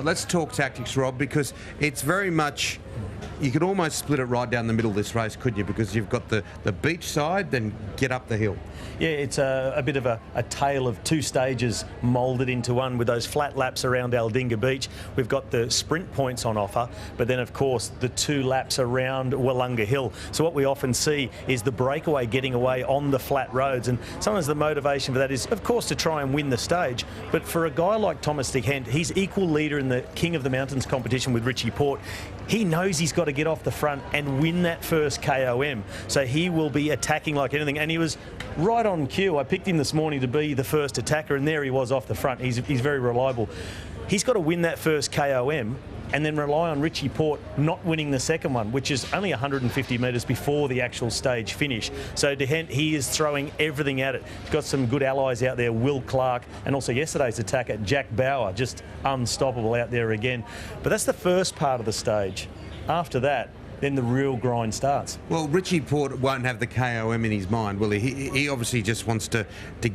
Let's talk tactics, Rob, because it's very much, you could almost split it right down the middle of this race, couldn't you? Because you've got the beach side, then get up the hill. Yeah, it's a bit of a tale of two stages moulded into one with those flat laps around Aldinga Beach. We've got the sprint points on offer, but then, of course, the 2 laps around Willunga Hill. So what we often see is the breakaway getting away on the flat roads. And sometimes the motivation for that is, of course, to try and win the stage. But for a guy like Thomas de Gendt, he's equal leader in the King of the Mountains competition with Richie Porte. He knows he's got to get off the front and win that first KOM. So he will be attacking like anything. And he was right on cue. I picked him this morning to be the first attacker, and there he was off the front. He's very reliable. He's got to win that first KOM and then rely on Richie Porte not winning the second one, which is only 150 metres before the actual stage finish. So de Gendt, he is throwing everything at it. He's got some good allies out there, Will Clark, and also yesterday's attacker, Jack Bauer, just unstoppable out there again. But that's the first part of the stage. After that, then the real grind starts. Well, Richie Porte won't have the KOM in his mind, will he? He obviously just wants to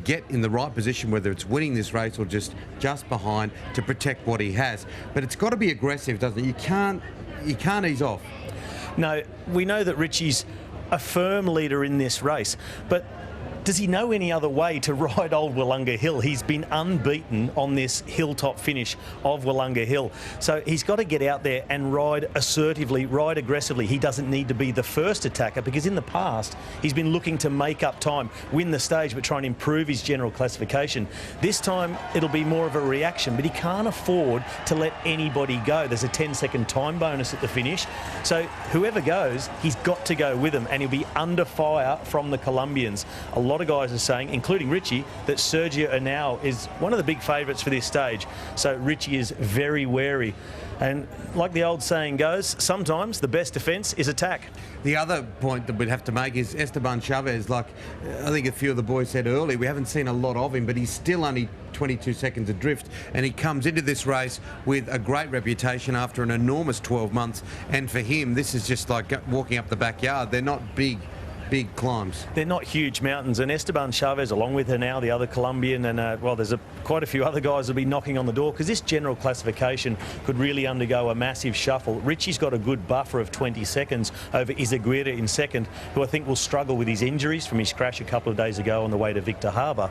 get in the right position, whether it's winning this race or just behind, to protect what he has. But it's got to be aggressive, doesn't it? You can't ease off. No, we know that Richie's a firm leader in this race, but does he know any other way to ride old Willunga Hill? He's been unbeaten on this hilltop finish of Willunga Hill. So he's got to get out there and ride assertively, ride aggressively. He doesn't need to be the first attacker, because in the past he's been looking to make up time, win the stage, but try and improve his general classification. This time it'll be more of a reaction, but he can't afford to let anybody go. There's a 10-second time bonus at the finish. So whoever goes, he's got to go with him, and he'll be under fire from the Colombians. A lot of guys are saying, including Richie, that Sergio Henao is one of the big favourites for this stage. So Richie is very wary. And like the old saying goes, sometimes the best defence is attack. The other point that we'd have to make is Esteban Chavez. Like I think a few of the boys said earlier, we haven't seen a lot of him, but he's still only 22 seconds adrift, and he comes into this race with a great reputation after an enormous 12 months. And for him, this is just like walking up the backyard. They're not big climbs. They're not huge mountains, and Esteban Chavez, along with her now, the other Colombian, and well, there's quite a few other guys will be knocking on the door, because this general classification could really undergo a massive shuffle. Richie's got a good buffer of 20 seconds over Izaguirre in second, who I think will struggle with his injuries from his crash a couple of days ago on the way to Victor Harbour.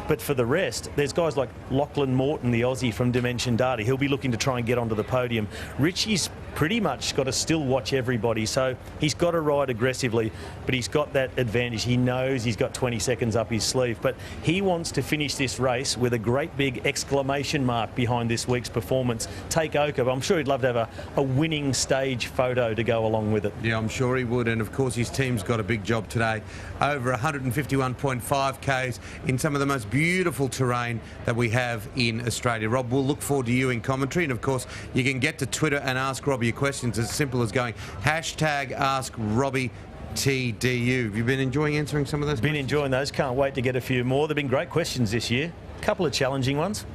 But for the rest, there's guys like Lachlan Morton, the Aussie from Dimension Data. He'll be looking to try and get onto the podium. Richie's pretty much got to still watch everybody, so he's got to ride aggressively, but he's got that advantage. He knows he's got 20 seconds up his sleeve, but he wants to finish this race with a great big exclamation mark behind this week's performance. Take Oka. I'm sure he'd love to have a winning stage photo to go along with it. Yeah, I'm sure he would, and of course his team's got a big job today. Over 151.5 Ks in some of the most beautiful terrain that we have in Australia. Rob, we'll look forward to you in commentary, and of course you can get to Twitter and ask Robbie your questions, as simple as going #AskRobbieTDU. Have you been enjoying answering some of those? Been enjoying those. Can't wait to get a few more. They've been great questions this year. A couple of challenging ones.